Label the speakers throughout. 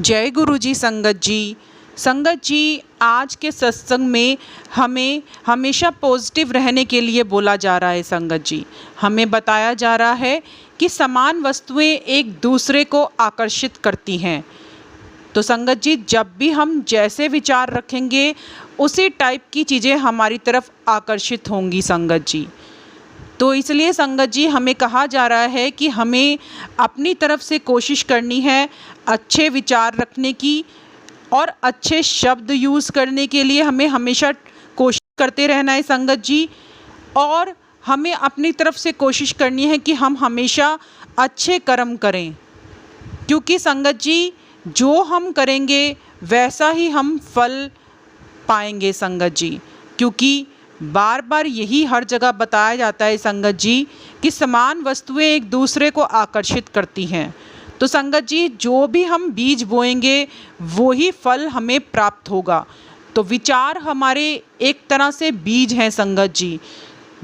Speaker 1: जय गुरु जी। संगत जी, आज के सत्संग में हमें हमेशा पॉजिटिव रहने के लिए बोला जा रहा है। संगत जी, हमें बताया जा रहा है कि समान वस्तुएं एक दूसरे को आकर्षित करती हैं। तो संगत जी, जब भी हम जैसे विचार रखेंगे उसी टाइप की चीज़ें हमारी तरफ आकर्षित होंगी। संगत जी, तो इसलिए संगत जी हमें कहा जा रहा है कि हमें अपनी तरफ से कोशिश करनी है अच्छे विचार रखने की, और अच्छे शब्द यूज़ करने के लिए हमें हमेशा कोशिश करते रहना है। संगत जी, और हमें अपनी तरफ से कोशिश करनी है कि हम हमेशा अच्छे कर्म करें, क्योंकि संगत जी जो हम करेंगे वैसा ही हम फल पाएंगे। संगत जी, क्योंकि बार बार यही हर जगह बताया जाता है संगत जी कि समान वस्तुएं एक दूसरे को आकर्षित करती हैं। तो संगत जी, जो भी हम बीज बोएंगे वही फल हमें प्राप्त होगा। तो विचार हमारे एक तरह से बीज हैं संगत जी,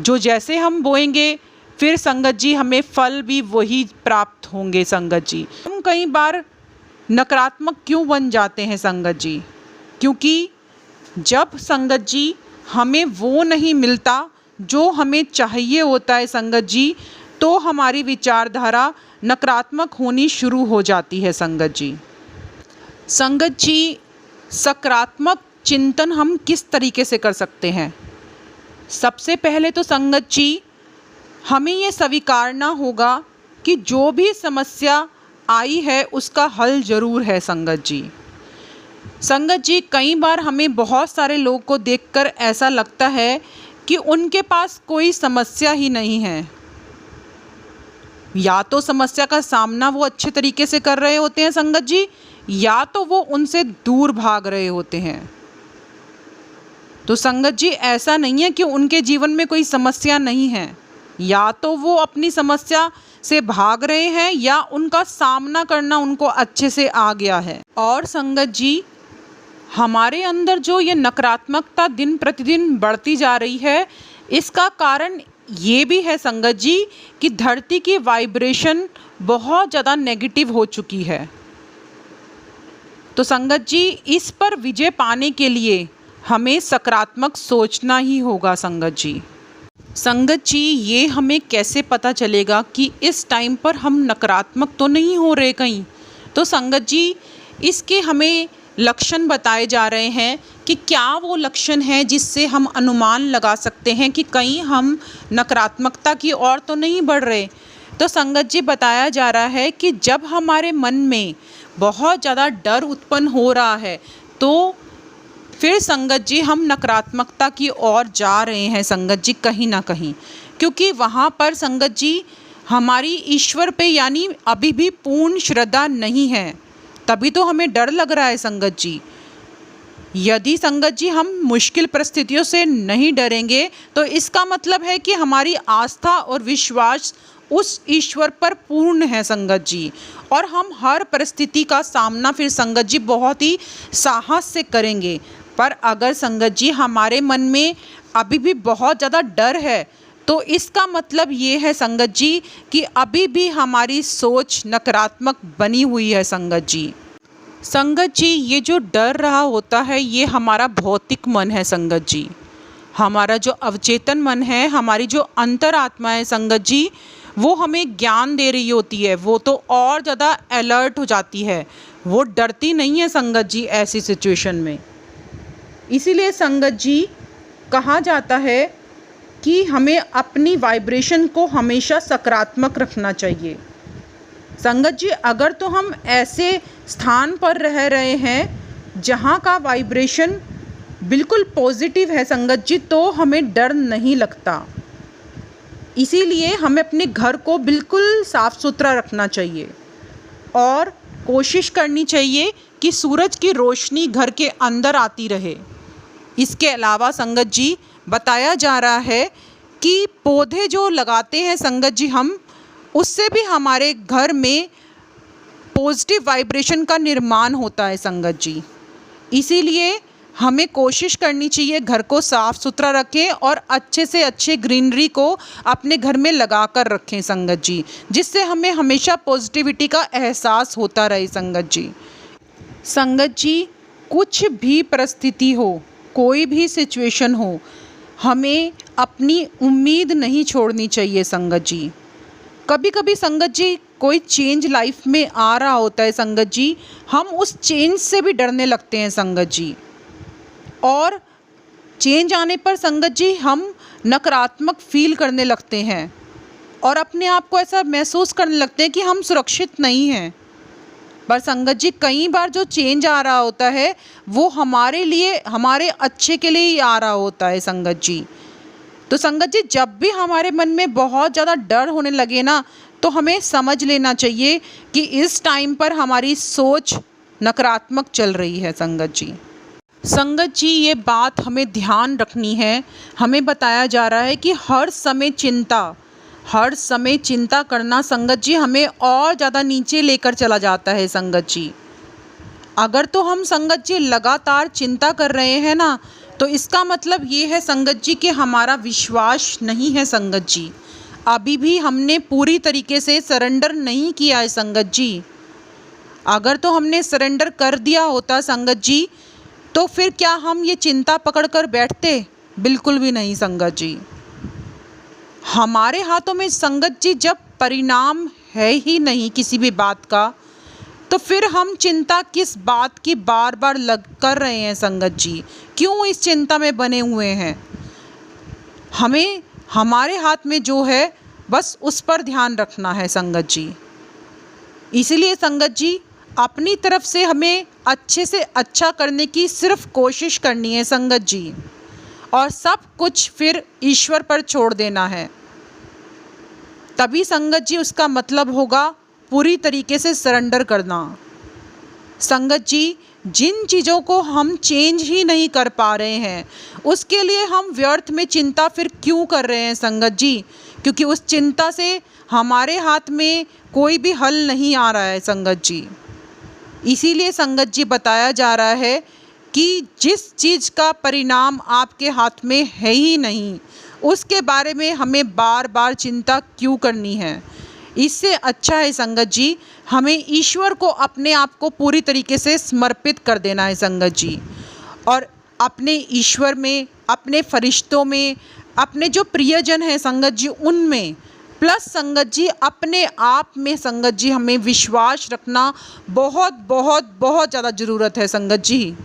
Speaker 1: जो जैसे हम बोएंगे फिर संगत जी हमें फल भी वही प्राप्त होंगे। संगत जी, हम कई बार नकारात्मक क्यों बन जाते हैं संगत जी? क्योंकि जब संगत जी हमें वो नहीं मिलता जो हमें चाहिए होता है संगत जी, तो हमारी विचारधारा नकारात्मक होनी शुरू हो जाती है। संगत जी, सकारात्मक चिंतन हम किस तरीके से कर सकते हैं? सबसे पहले तो संगत जी हमें ये स्वीकारना होगा कि जो भी समस्या आई है उसका हल ज़रूर है। संगत जी कई बार हमें बहुत सारे लोगों को देखकर ऐसा लगता है कि उनके पास कोई समस्या ही नहीं है। या तो समस्या का सामना वो अच्छे तरीके से कर रहे होते हैं संगत जी, या तो वो उनसे दूर भाग रहे होते हैं। तो संगत जी ऐसा नहीं है कि उनके जीवन में कोई समस्या नहीं है, या तो वो अपनी समस्या से भाग रहे हैं या उनका सामना करना उनको अच्छे से आ गया है। और संगत जी, हमारे अंदर जो ये नकारात्मकता दिन प्रतिदिन बढ़ती जा रही है, इसका कारण ये भी है संगत जी कि धरती की वाइब्रेशन बहुत ज़्यादा नेगेटिव हो चुकी है। तो संगत जी इस पर विजय पाने के लिए हमें सकारात्मक सोचना ही होगा। संगत जी ये हमें कैसे पता चलेगा कि इस टाइम पर हम नकारात्मक तो नहीं हो रहे कहीं? तो संगत जी इसके हमें लक्षण बताए जा रहे हैं कि क्या वो लक्षण है जिससे हम अनुमान लगा सकते हैं कि कहीं हम नकारात्मकता की ओर तो नहीं बढ़ रहे। तो संगत जी बताया जा रहा है कि जब हमारे मन में बहुत ज़्यादा डर उत्पन्न हो रहा है तो फिर संगत जी हम नकारात्मकता की ओर जा रहे हैं संगत जी, कहीं ना कहीं, क्योंकि वहाँ पर संगत जी हमारी ईश्वर पे यानी अभी भी पूर्ण श्रद्धा नहीं है, तभी तो हमें डर लग रहा है संगत जी। यदि संगत जी हम मुश्किल परिस्थितियों से नहीं डरेंगे तो इसका मतलब है कि हमारी आस्था और विश्वास उस ईश्वर पर पूर्ण है संगत जी, और हम हर परिस्थिति का सामना फिर संगत जी बहुत ही साहस से करेंगे। पर अगर संगत जी हमारे मन में अभी भी बहुत ज़्यादा डर है तो इसका मतलब ये है संगत जी कि अभी भी हमारी सोच नकारात्मक बनी हुई है। संगत जी ये जो डर रहा होता है ये हमारा भौतिक मन है संगत जी। हमारा जो अवचेतन मन है, हमारी जो अंतरात्मा है संगत जी, वो हमें ज्ञान दे रही होती है, वो तो और ज़्यादा अलर्ट हो जाती है, वो डरती नहीं है संगत जी ऐसी सिचुएशन में। इसीलिए संगत जी कहा जाता है कि हमें अपनी वाइब्रेशन को हमेशा सकारात्मक रखना चाहिए। संगत जी अगर तो हम ऐसे स्थान पर रह रहे हैं जहाँ का वाइब्रेशन बिल्कुल पॉजिटिव है संगत जी, तो हमें डर नहीं लगता। इसीलिए हमें अपने घर को बिल्कुल साफ़ सुथरा रखना चाहिए और कोशिश करनी चाहिए कि सूरज की रोशनी घर के अंदर आती रहे। इसके अलावा संगत जी बताया जा रहा है कि पौधे जो लगाते हैं संगत जी हम, उससे भी हमारे घर में पॉजिटिव वाइब्रेशन का निर्माण होता है संगत जी। इसीलिए हमें कोशिश करनी चाहिए घर को साफ़ सुथरा रखें और अच्छे से अच्छे ग्रीनरी को अपने घर में लगा कर रखें संगत जी, जिससे हमें हमेशा पॉजिटिविटी का एहसास होता रहे संगत जी। संगत जी, कुछ भी परिस्थिति हो, कोई भी सिचुएशन हो, हमें अपनी उम्मीद नहीं छोड़नी चाहिए संगत जी। कभी कभी संगत जी कोई चेंज लाइफ में आ रहा होता है संगत जी, हम उस चेंज से भी डरने लगते हैं संगत जी। और चेंज आने पर संगत जी हम नकारात्मक फील करने लगते हैं और अपने आप को ऐसा महसूस करने लगते हैं कि हम सुरक्षित नहीं हैं। पर संगत जी, कई बार जो चेंज आ रहा होता है वो हमारे लिए, हमारे अच्छे के लिए ही आ रहा होता है संगत जी। तो संगत जी, जब भी हमारे मन में बहुत ज़्यादा डर होने लगे ना, तो हमें समझ लेना चाहिए कि इस टाइम पर हमारी सोच नकारात्मक चल रही है संगत जी। संगत जी, ये बात हमें ध्यान रखनी है। हमें बताया जा रहा है कि हर समय चिंता करना संगत जी हमें और ज़्यादा नीचे लेकर चला जाता है संगत जी। अगर तो हम संगत जी लगातार चिंता कर रहे हैं ना, तो इसका मतलब ये है संगत जी कि हमारा विश्वास नहीं है संगत जी। अभी भी हमने पूरी तरीके से सरेंडर नहीं किया है संगत जी। अगर तो हमने सरेंडर कर दिया होता संगत जी, तो फिर क्या हम ये चिंता पकड़ कर बैठते? बिल्कुल भी नहीं संगत जी। हमारे हाथों में संगत जी जब परिणाम है ही नहीं किसी भी बात का, तो फिर हम चिंता किस बात की बार बार कर रहे हैं संगत जी? क्यों इस चिंता में बने हुए हैं? हमें हमारे हाथ में जो है बस उस पर ध्यान रखना है संगत जी। इसलिए संगत जी, अपनी तरफ से हमें अच्छे से अच्छा करने की सिर्फ कोशिश करनी है संगत जी, और सब कुछ फिर ईश्वर पर छोड़ देना है। तभी संगत जी उसका मतलब होगा पूरी तरीके से सरेंडर करना। संगत जी, जिन चीज़ों को हम चेंज ही नहीं कर पा रहे हैं, उसके लिए हम व्यर्थ में चिंता फिर क्यों कर रहे हैं संगत जी? क्योंकि उस चिंता से हमारे हाथ में कोई भी हल नहीं आ रहा है संगत जी। इसीलिए संगत जी बताया जा रहा है कि जिस चीज़ का परिणाम आपके हाथ में है ही नहीं, उसके बारे में हमें बार बार चिंता क्यों करनी है? इससे अच्छा है संगत जी, हमें ईश्वर को अपने आप को पूरी तरीके से समर्पित कर देना है संगत जी। और अपने ईश्वर में, अपने फरिश्तों में, अपने जो प्रियजन हैं संगत जी उनमें, प्लस संगत जी अपने आप में संगत जी हमें विश्वास रखना बहुत बहुत बहुत ज़्यादा ज़रूरत है संगत जी।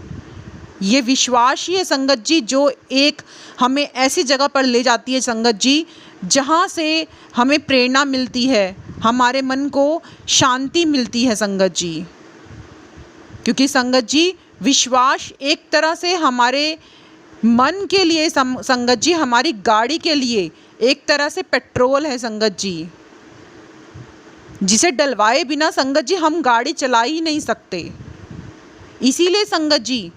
Speaker 1: ये विश्वास ही है संगत जी जो एक हमें ऐसी जगह पर ले जाती है संगत जी जहाँ से हमें प्रेरणा मिलती है, हमारे मन को शांति मिलती है संगत जी। क्योंकि संगत जी विश्वास एक तरह से हमारे मन के लिए संगत जी, हमारी गाड़ी के लिए एक तरह से पेट्रोल है संगत जी, जिसे डलवाए बिना संगत जी हम गाड़ी चला ही नहीं सकते। इसीलिए संगत जी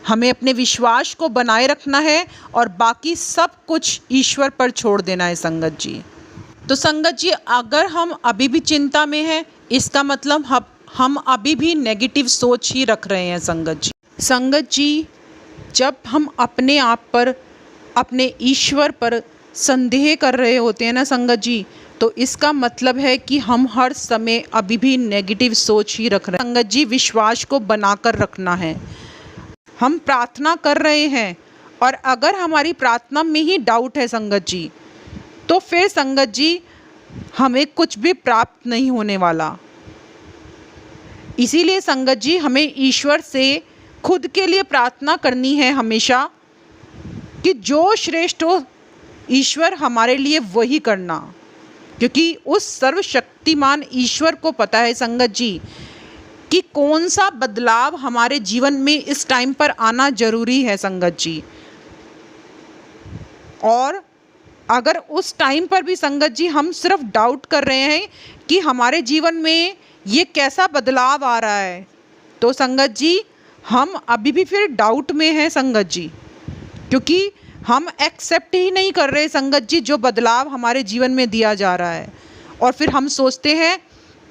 Speaker 1: हमें अपने विश्वास को बनाए रखना है और बाकी सब कुछ ईश्वर पर छोड़ देना है संगत जी। तो संगत जी, अगर हम अभी भी चिंता में हैं, इसका मतलब हम अभी भी नेगेटिव सोच ही रख रहे हैं संगत जी। संगत जी, जब हम अपने आप पर, अपने ईश्वर पर संदेह कर रहे होते हैं ना संगत जी, तो इसका मतलब है कि हम हर समय अभी भी नेगेटिव सोच ही रख रहे हैं। संगत जी, विश्वास को बनाकर रखना है। हम प्रार्थना कर रहे हैं और अगर हमारी प्रार्थना में ही डाउट है संगत जी, तो फिर संगत जी हमें कुछ भी प्राप्त नहीं होने वाला। इसीलिए संगत जी हमें ईश्वर से खुद के लिए प्रार्थना करनी है हमेशा कि जो श्रेष्ठ हो ईश्वर हमारे लिए वही करना, क्योंकि उस सर्वशक्तिमान ईश्वर को पता है संगत जी कि कौन सा बदलाव हमारे जीवन में इस टाइम पर आना ज़रूरी है संगत जी। और अगर उस टाइम पर भी संगत जी हम सिर्फ डाउट कर रहे हैं कि हमारे जीवन में ये कैसा बदलाव आ रहा है, तो संगत जी हम अभी भी फिर डाउट में हैं संगत जी, क्योंकि हम एक्सेप्ट ही नहीं कर रहे संगत जी जो बदलाव हमारे जीवन में दिया जा रहा है। और फिर हम सोचते हैं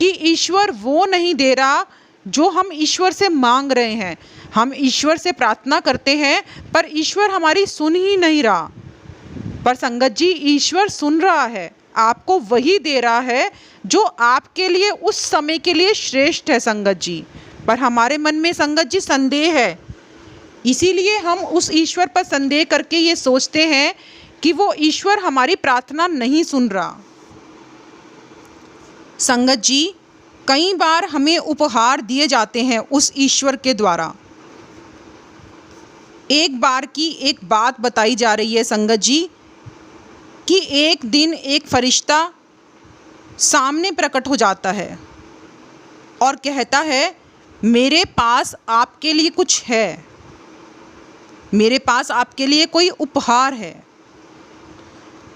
Speaker 1: कि ईश्वर वो नहीं दे रहा जो हम ईश्वर से मांग रहे हैं। हम ईश्वर से प्रार्थना करते हैं पर ईश्वर हमारी सुन ही नहीं रहा। पर संगत जी ईश्वर सुन रहा है, आपको वही दे रहा है जो आपके लिए उस समय के लिए श्रेष्ठ है संगत जी। पर हमारे मन में संगत जी संदेह है, इसीलिए हम उस ईश्वर पर संदेह करके ये सोचते हैं कि वो ईश्वर हमारी प्रार्थना नहीं सुन रहा। संगत जी, कई बार हमें उपहार दिए जाते हैं उस ईश्वर के द्वारा। एक बार की एक बात बताई जा रही है संगत जी कि एक दिन एक फरिश्ता सामने प्रकट हो जाता है और कहता है, मेरे पास आपके लिए कुछ है, मेरे पास आपके लिए कोई उपहार है।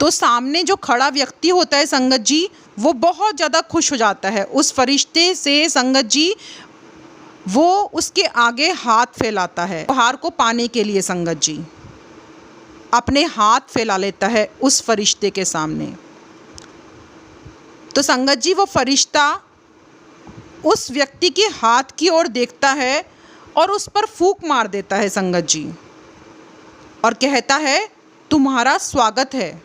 Speaker 1: तो सामने जो खड़ा व्यक्ति होता है संगत जी, वो बहुत ज़्यादा खुश हो जाता है उस फरिश्ते से। संगत जी, वो उसके आगे हाथ फैलाता है उपहार को पाने के लिए। संगत जी, अपने हाथ फैला लेता है उस फरिश्ते के सामने। तो संगत जी, वो फरिश्ता उस व्यक्ति के हाथ की ओर देखता है और उस पर फूंक मार देता है संगत जी, और कहता है, तुम्हारा स्वागत है।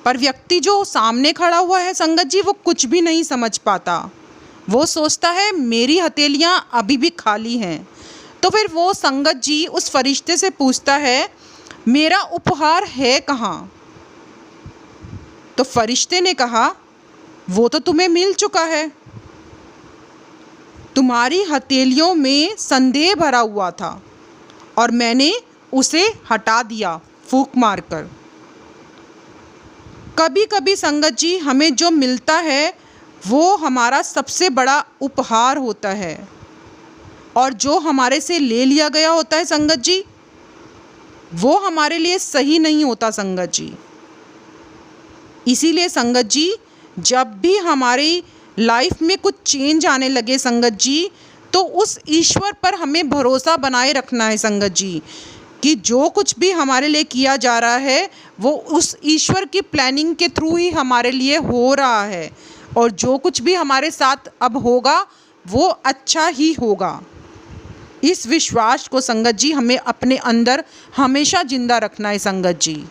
Speaker 1: पर व्यक्ति जो सामने खड़ा हुआ है संगत जी, वो कुछ भी नहीं समझ पाता। वो सोचता है मेरी हथेलियाँ अभी भी खाली हैं। तो फिर वो संगत जी उस फरिश्ते से पूछता है, मेरा उपहार है कहाँ? तो फरिश्ते ने कहा, वो तो तुम्हें मिल चुका है, तुम्हारी हथेलियों में संदेह भरा हुआ था और मैंने उसे हटा दिया फूंक मारकर। कभी कभी संगत जी, हमें जो मिलता है वो हमारा सबसे बड़ा उपहार होता है, और जो हमारे से ले लिया गया होता है संगत जी, वो हमारे लिए सही नहीं होता संगत जी। इसीलिए संगत जी, जब भी हमारी लाइफ में कुछ चेंज आने लगे संगत जी, तो उस ईश्वर पर हमें भरोसा बनाए रखना है संगत जी, कि जो कुछ भी हमारे लिए किया जा रहा है वो उस ईश्वर की प्लानिंग के थ्रू ही हमारे लिए हो रहा है, और जो कुछ भी हमारे साथ अब होगा वो अच्छा ही होगा। इस विश्वास को संगत जी हमें अपने अंदर हमेशा जिंदा रखना है संगत जी।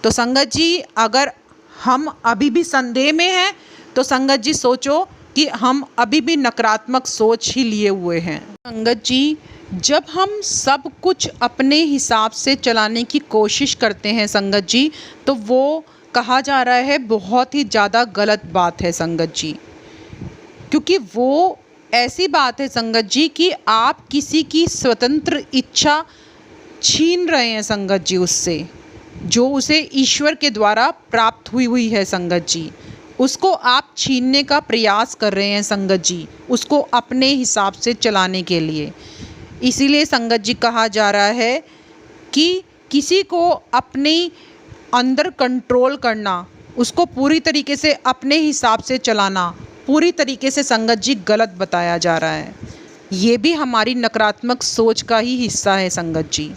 Speaker 1: तो संगत जी, अगर हम अभी भी संदेह में हैं तो संगत जी सोचो कि हम अभी भी नकारात्मक सोच ही लिए हुए हैं। संगत जी, जब हम सब कुछ अपने हिसाब से चलाने की कोशिश करते हैं संगत जी, तो वो कहा जा रहा है बहुत ही ज़्यादा गलत बात है संगत जी। क्योंकि वो ऐसी बात है संगत जी कि आप किसी की स्वतंत्र इच्छा छीन रहे हैं संगत जी उससे, जो उसे ईश्वर के द्वारा प्राप्त हुई है संगत जी, उसको आप छीनने का प्रयास कर रहे हैं संगत जी, उसको अपने हिसाब से चलाने के लिए। इसीलिए संगत जी कहा जा रहा है कि किसी को अपने अंदर कंट्रोल करना, उसको पूरी तरीके से अपने हिसाब से चलाना पूरी तरीके से संगत जी गलत बताया जा रहा है। ये भी हमारी नकारात्मक सोच का ही हिस्सा है संगत जी।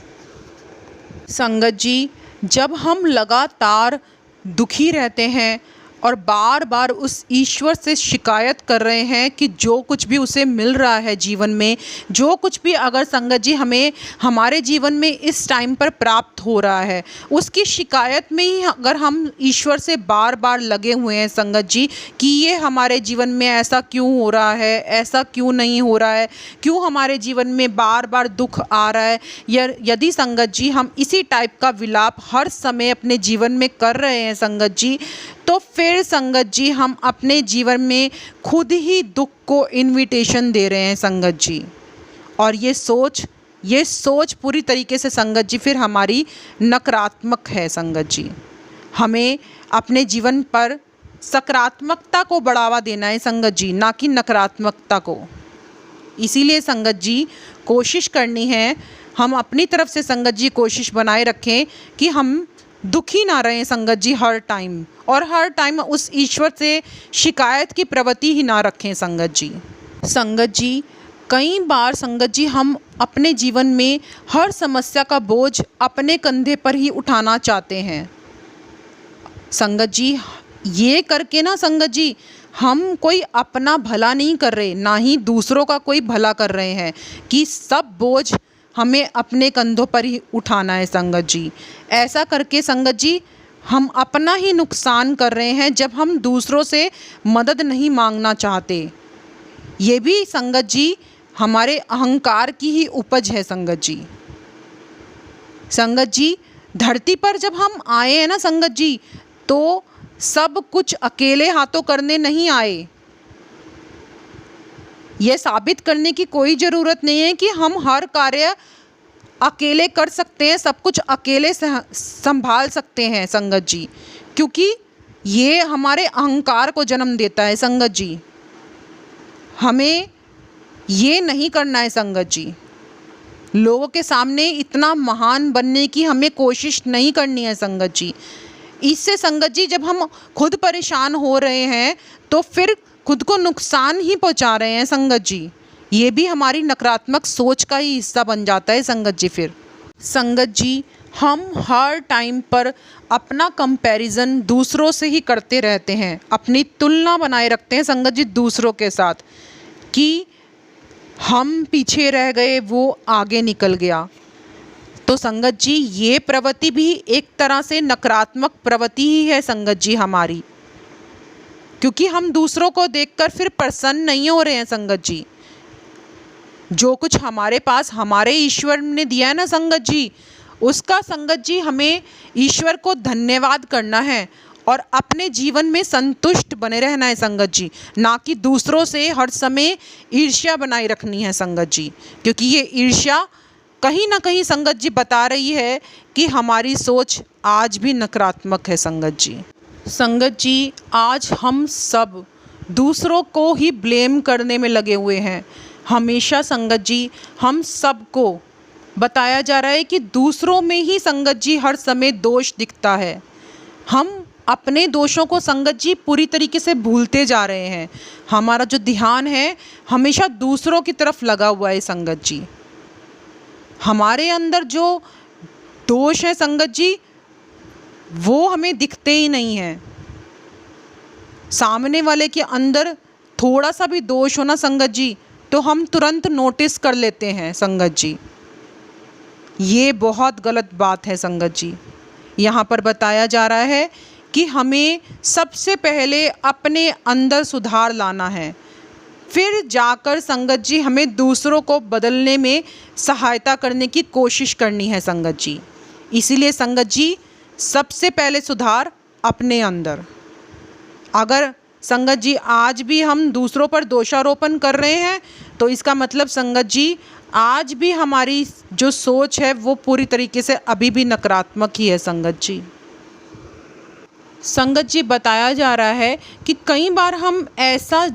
Speaker 1: संगत जी, जब हम लगातार दुखी रहते हैं और बार बार उस ईश्वर से शिकायत कर रहे हैं कि जो कुछ भी उसे मिल रहा है जीवन में, जो कुछ भी अगर संगत जी हमें हमारे जीवन में इस टाइम पर प्राप्त हो रहा है, उसकी शिकायत में ही अगर हम ईश्वर से बार बार लगे हुए हैं संगत जी कि ये हमारे जीवन में ऐसा क्यों हो रहा है, ऐसा क्यों नहीं हो रहा है, क्यों हमारे जीवन में बार बार दुख आ रहा है, यदि संगत जी हम इसी टाइप का विलाप हर समय अपने जीवन में कर रहे हैं संगत जी, तो फिर संगत जी हम अपने जीवन में खुद ही दुख को इनविटेशन दे रहे हैं संगत जी। और ये सोच पूरी तरीके से संगत जी फिर हमारी नकारात्मक है संगत जी। हमें अपने जीवन पर सकारात्मकता को बढ़ावा देना है संगत जी, ना कि नकारात्मकता को। इसीलिए संगत जी कोशिश करनी है, हम अपनी तरफ से संगत जी कोशिश बनाए रखें कि हम दुखी ना रहें संगत जी हर टाइम, और हर टाइम उस ईश्वर से शिकायत की प्रवृत्ति ही ना रखें संगत जी। संगत जी, कई बार संगत जी हम अपने जीवन में हर समस्या का बोझ अपने कंधे पर ही उठाना चाहते हैं संगत जी। ये करके ना संगत जी हम कोई अपना भला नहीं कर रहे, ना ही दूसरों का कोई भला कर रहे हैं, कि सब बोझ हमें अपने कंधों पर ही उठाना है संगत जी। ऐसा करके संगत जी हम अपना ही नुकसान कर रहे हैं जब हम दूसरों से मदद नहीं मांगना चाहते। ये भी संगत जी हमारे अहंकार की ही उपज है संगत जी। संगत जी धरती पर जब हम आए हैं ना संगत जी, तो सब कुछ अकेले हाथों करने नहीं आए। ये साबित करने की कोई ज़रूरत नहीं है कि हम हर कार्य अकेले कर सकते हैं, सब कुछ अकेले संभाल सकते हैं संगत जी, क्योंकि ये हमारे अहंकार को जन्म देता है संगत जी। हमें ये नहीं करना है संगत जी। लोगों के सामने इतना महान बनने की हमें कोशिश नहीं करनी है संगत जी। इससे संगत जी जब हम खुद परेशान हो रहे हैं तो फिर खुद को नुकसान ही पहुंचा रहे हैं संगत जी। ये भी हमारी नकारात्मक सोच का ही हिस्सा बन जाता है संगत जी। फिर संगत जी हम हर टाइम पर अपना कंपैरिजन दूसरों से ही करते रहते हैं, अपनी तुलना बनाए रखते हैं संगत जी दूसरों के साथ, कि हम पीछे रह गए वो आगे निकल गया। तो संगत जी ये प्रवृत्ति भी एक तरह से नकारात्मक प्रवृत्ति ही है संगत जी हमारी, क्योंकि हम दूसरों को देखकर फिर प्रसन्न नहीं हो रहे हैं संगत जी। जो कुछ हमारे पास हमारे ईश्वर ने दिया है ना संगत जी, उसका संगत जी हमें ईश्वर को धन्यवाद करना है और अपने जीवन में संतुष्ट बने रहना है संगत जी, ना कि दूसरों से हर समय ईर्ष्या बनाए रखनी है संगत जी। क्योंकि ये ईर्ष्या कहीं ना कहीं संगत जी बता रही है कि हमारी सोच आज भी नकारात्मक है संगत जी। संगत जी आज हम सब दूसरों को ही ब्लेम करने में लगे हुए हैं। हमेशा संगत जी हम सबको बताया जा रहा है कि दूसरों में ही संगत जी हर समय दोष दिखता है। हम अपने दोषों को संगत जी पूरी तरीके से भूलते जा रहे हैं। हमारा जो ध्यान है हमेशा दूसरों की तरफ लगा हुआ है संगत जी। हमारे अंदर जो दोष है संगत जी वो हमें दिखते ही नहीं हैं। सामने वाले के अंदर थोड़ा सा भी दोष हो ना संगत जी तो हम तुरंत नोटिस कर लेते हैं संगत जी। ये बहुत गलत बात है संगत जी। यहाँ पर बताया जा रहा है कि हमें सबसे पहले अपने अंदर सुधार लाना है, फिर जाकर संगत जी हमें दूसरों को बदलने में सहायता करने की कोशिश करनी है संगत जी। इसीलिए संगत जी सबसे पहले सुधार अपने अंदर। अगर संगत जी आज भी हम दूसरों पर दोषारोपण कर रहे हैं तो इसका मतलब संगत जी आज भी हमारी जो सोच है वो पूरी तरीके से अभी भी नकारात्मक ही है संगत जी। संगत जी बताया जा रहा है कि कई बार हम ऐसा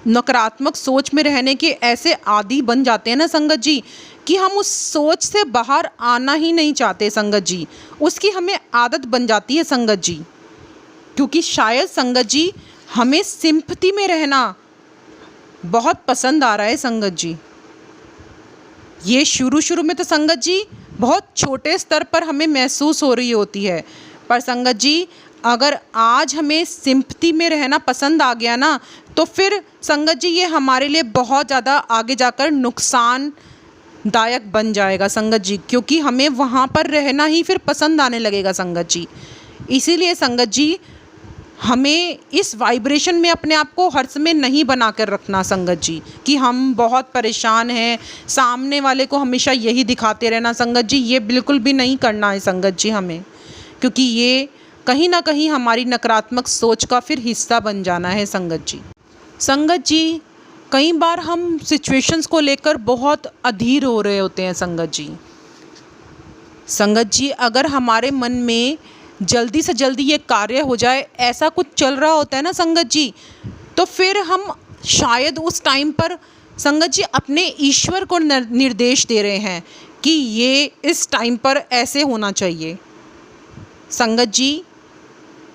Speaker 1: नकारात्मक सोच में रहने के ऐसे आदी बन जाते हैं ना संगत जी कि हम उस सोच से बाहर आना ही नहीं चाहते संगत जी। उसकी हमें आदत बन जाती है संगत जी, क्योंकि शायद संगत जी हमें सिंपैथी में रहना बहुत पसंद आ रहा है संगत जी। ये शुरू में तो संगत जी बहुत छोटे स्तर पर हमें महसूस हो रही होती है, पर संगत जी अगर आज हमें सिंपैथी में रहना पसंद आ गया ना तो फिर संगत जी ये हमारे लिए बहुत ज़्यादा आगे जाकर नुकसानदायक बन जाएगा संगत जी, क्योंकि हमें वहाँ पर रहना ही फिर पसंद आने लगेगा संगत जी। इसीलिए संगत जी हमें इस वाइब्रेशन में अपने आप को हर समय नहीं बना कर रखना संगत जी कि हम बहुत परेशान हैं, सामने वाले को हमेशा यही दिखाते रहना संगत जी। ये बिल्कुल भी नहीं करना है संगत जी हमें, क्योंकि ये कहीं ना कहीं हमारी नकारात्मक सोच का फिर हिस्सा बन जाना है संगत जी। संगत जी कई बार हम सिचुएशंस को लेकर बहुत अधीर हो रहे होते हैं संगत जी। संगत जी अगर हमारे मन में जल्दी से जल्दी ये कार्य हो जाए ऐसा कुछ चल रहा होता है ना संगत जी, तो फिर हम शायद उस टाइम पर संगत जी अपने ईश्वर को निर्देश दे रहे हैं कि ये इस टाइम पर ऐसे होना चाहिए संगत जी।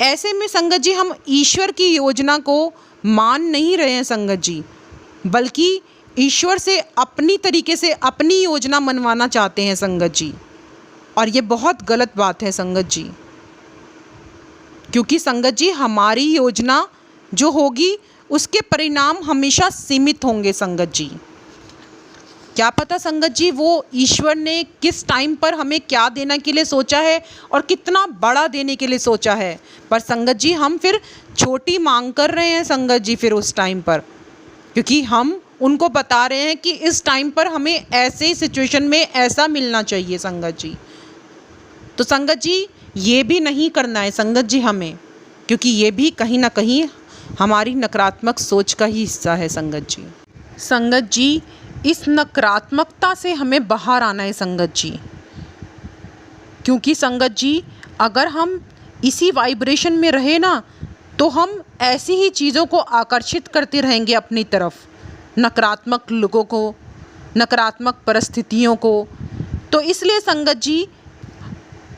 Speaker 1: ऐसे में संगत जी हम ईश्वर की योजना को मान नहीं रहे हैं संगत जी, बल्कि ईश्वर से अपनी तरीके से अपनी योजना मनवाना चाहते हैं संगत जी। और ये बहुत गलत बात है संगत जी, क्योंकि संगत जी हमारी योजना जो होगी उसके परिणाम हमेशा सीमित होंगे संगत जी। क्या पता संगत जी वो ईश्वर ने किस टाइम पर हमें क्या देने के लिए सोचा है और कितना बड़ा देने के लिए सोचा है, पर संगत जी हम फिर छोटी मांग कर रहे हैं संगत जी फिर उस टाइम पर, क्योंकि हम उनको बता रहे हैं कि इस टाइम पर हमें ऐसे सिचुएशन में ऐसा मिलना चाहिए संगत जी। तो संगत जी ये भी नहीं करना है संगत जी हमें, क्योंकि ये भी कहीं ना कहीं हमारी नकारात्मक सोच का ही हिस्सा है संगत जी। संगत जी इस नकारात्मकता से हमें बाहर आना है संगत जी, क्योंकि संगत जी अगर हम इसी वाइब्रेशन में रहे ना तो हम ऐसी ही चीज़ों को आकर्षित करते रहेंगे अपनी तरफ, नकारात्मक लोगों को, नकारात्मक परिस्थितियों को। तो इसलिए संगत जी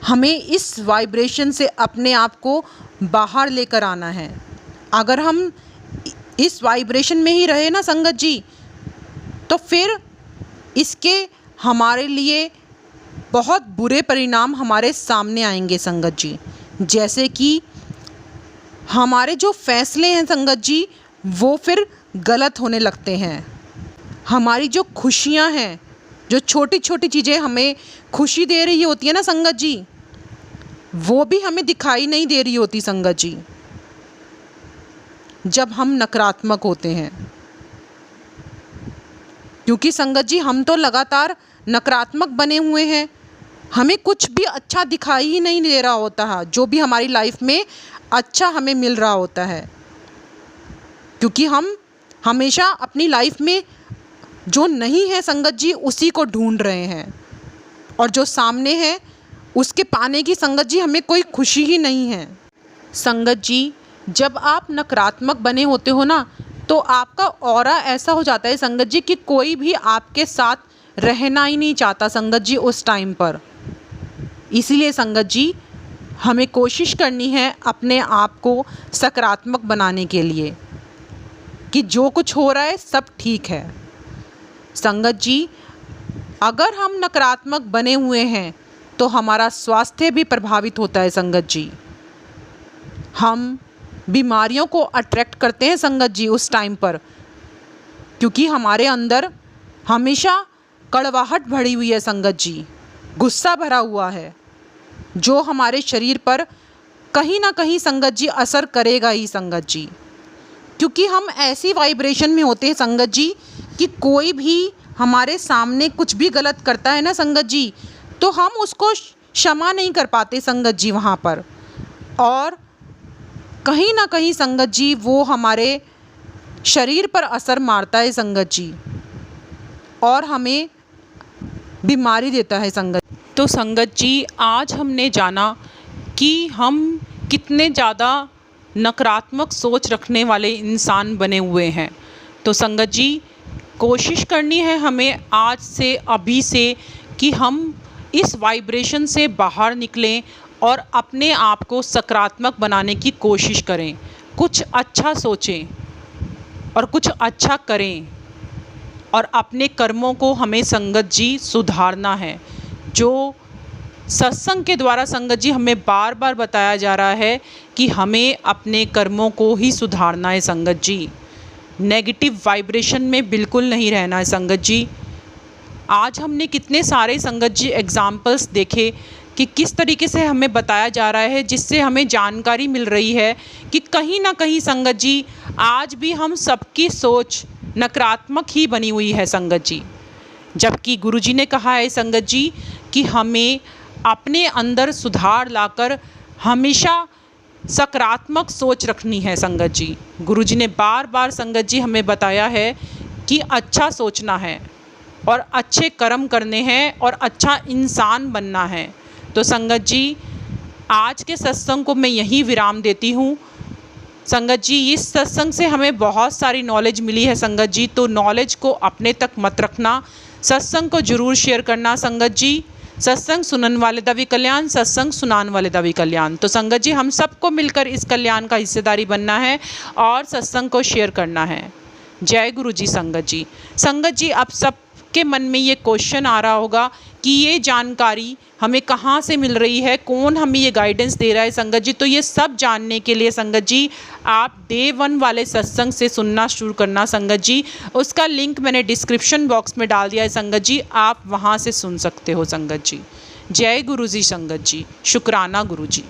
Speaker 1: हमें इस वाइब्रेशन से अपने आप को बाहर लेकर आना है। अगर हम इस वाइब्रेशन में ही रहे ना संगत जी तो फिर इसके हमारे लिए बहुत बुरे परिणाम हमारे सामने आएंगे संगत जी। जैसे कि हमारे जो फैसले हैं संगत जी वो फिर गलत होने लगते हैं। हमारी जो खुशियां हैं, जो छोटी छोटी चीज़ें हमें खुशी दे रही होती है ना संगत जी, वो भी हमें दिखाई नहीं दे रही होती संगत जी, जब हम नकारात्मक होते हैं। क्योंकि संगत जी हम तो लगातार नकारात्मक बने हुए हैं, हमें कुछ भी अच्छा दिखाई ही नहीं दे रहा होता है, जो भी हमारी लाइफ में अच्छा हमें मिल रहा होता है। क्योंकि हम हमेशा अपनी लाइफ में जो नहीं है संगत जी उसी को ढूंढ रहे हैं, और जो सामने है उसके पाने की संगत जी हमें कोई खुशी ही नहीं है। संगत जी जब आप नकारात्मक बने होते हो ना तो आपका ऑरा ऐसा हो जाता है संगत जी कि कोई भी आपके साथ रहना ही नहीं चाहता संगत जी उस टाइम पर। इसीलिए संगत जी हमें कोशिश करनी है अपने आप को सकारात्मक बनाने के लिए कि जो कुछ हो रहा है सब ठीक है। संगत जी अगर हम नकारात्मक बने हुए हैं तो हमारा स्वास्थ्य भी प्रभावित होता है संगत जी। हम बीमारियों को अट्रैक्ट करते हैं संगत जी उस टाइम पर, क्योंकि हमारे अंदर हमेशा कड़वाहट भरी हुई है संगत जी, गुस्सा भरा हुआ है, जो हमारे शरीर पर कहीं ना कहीं संगत जी असर करेगा ही संगत जी। क्योंकि हम ऐसी वाइब्रेशन में होते हैं संगत जी कि कोई भी हमारे सामने कुछ भी गलत करता है ना संगत जी तो हम उसको क्षमा नहीं कर पाते संगत जी वहाँ पर, और कहीं ना कहीं संगत जी वो हमारे शरीर पर असर मारता है संगत जी, और हमें बीमारी देता है संगत। तो संगत जी आज हमने जाना कि हम कितने ज़्यादा नकारात्मक सोच रखने वाले इंसान बने हुए हैं। तो संगत जी कोशिश करनी है हमें आज से, अभी से, कि हम इस वाइब्रेशन से बाहर निकलें और अपने आप को सकारात्मक बनाने की कोशिश करें, कुछ अच्छा सोचें और कुछ अच्छा करें, और अपने कर्मों को हमें संगत जी सुधारना है। जो सत्संग के द्वारा संगत जी हमें बार बार बताया जा रहा है कि हमें अपने कर्मों को ही सुधारना है संगत जी, नेगेटिव वाइब्रेशन में बिल्कुल नहीं रहना है संगत जी। आज हमने कितने सारे संगत जी एग्जाम्पल्स देखे कि किस तरीके से हमें बताया जा रहा है, जिससे हमें जानकारी मिल रही है कि कहीं ना कहीं संगत जी आज भी हम सबकी सोच नकारात्मक ही बनी हुई है संगत जी। जबकि गुरुजी ने कहा है संगत जी कि हमें अपने अंदर सुधार लाकर हमेशा सकारात्मक सोच रखनी है संगत जी। गुरुजी ने बार बार संगत जी हमें बताया है कि अच्छा सोचना है और अच्छे कर्म करने हैं और अच्छा इंसान बनना है। तो संगत जी आज के सत्संग को मैं यहीं विराम देती हूँ। संगत जी इस सत्संग से हमें बहुत सारी नॉलेज मिली है संगत जी, तो नॉलेज को अपने तक मत रखना, सत्संग को ज़रूर शेयर करना संगत जी। सत्संग सुनन वाले दा भी कल्याण, सत्संग सुनान वाले दा भी कल्याण। तो संगत जी हम सबको मिलकर इस कल्याण का हिस्सेदारी बनना है और सत्संग को शेयर करना है। जय गुरु जी संगत जी। संगत जी आप सबके मन में ये क्वेश्चन आ रहा होगा कि ये जानकारी हमें कहाँ से मिल रही है, कौन हमें ये गाइडेंस दे रहा है संगत जी। तो ये सब जानने के लिए संगत जी आप डे 1 वाले सत्संग से सुनना शुरू करना संगत जी। उसका लिंक मैंने डिस्क्रिप्शन बॉक्स में डाल दिया है संगत जी, आप वहाँ से सुन सकते हो संगत जी। जय गुरु जी संगत जी, शुक्राना गुरु जी।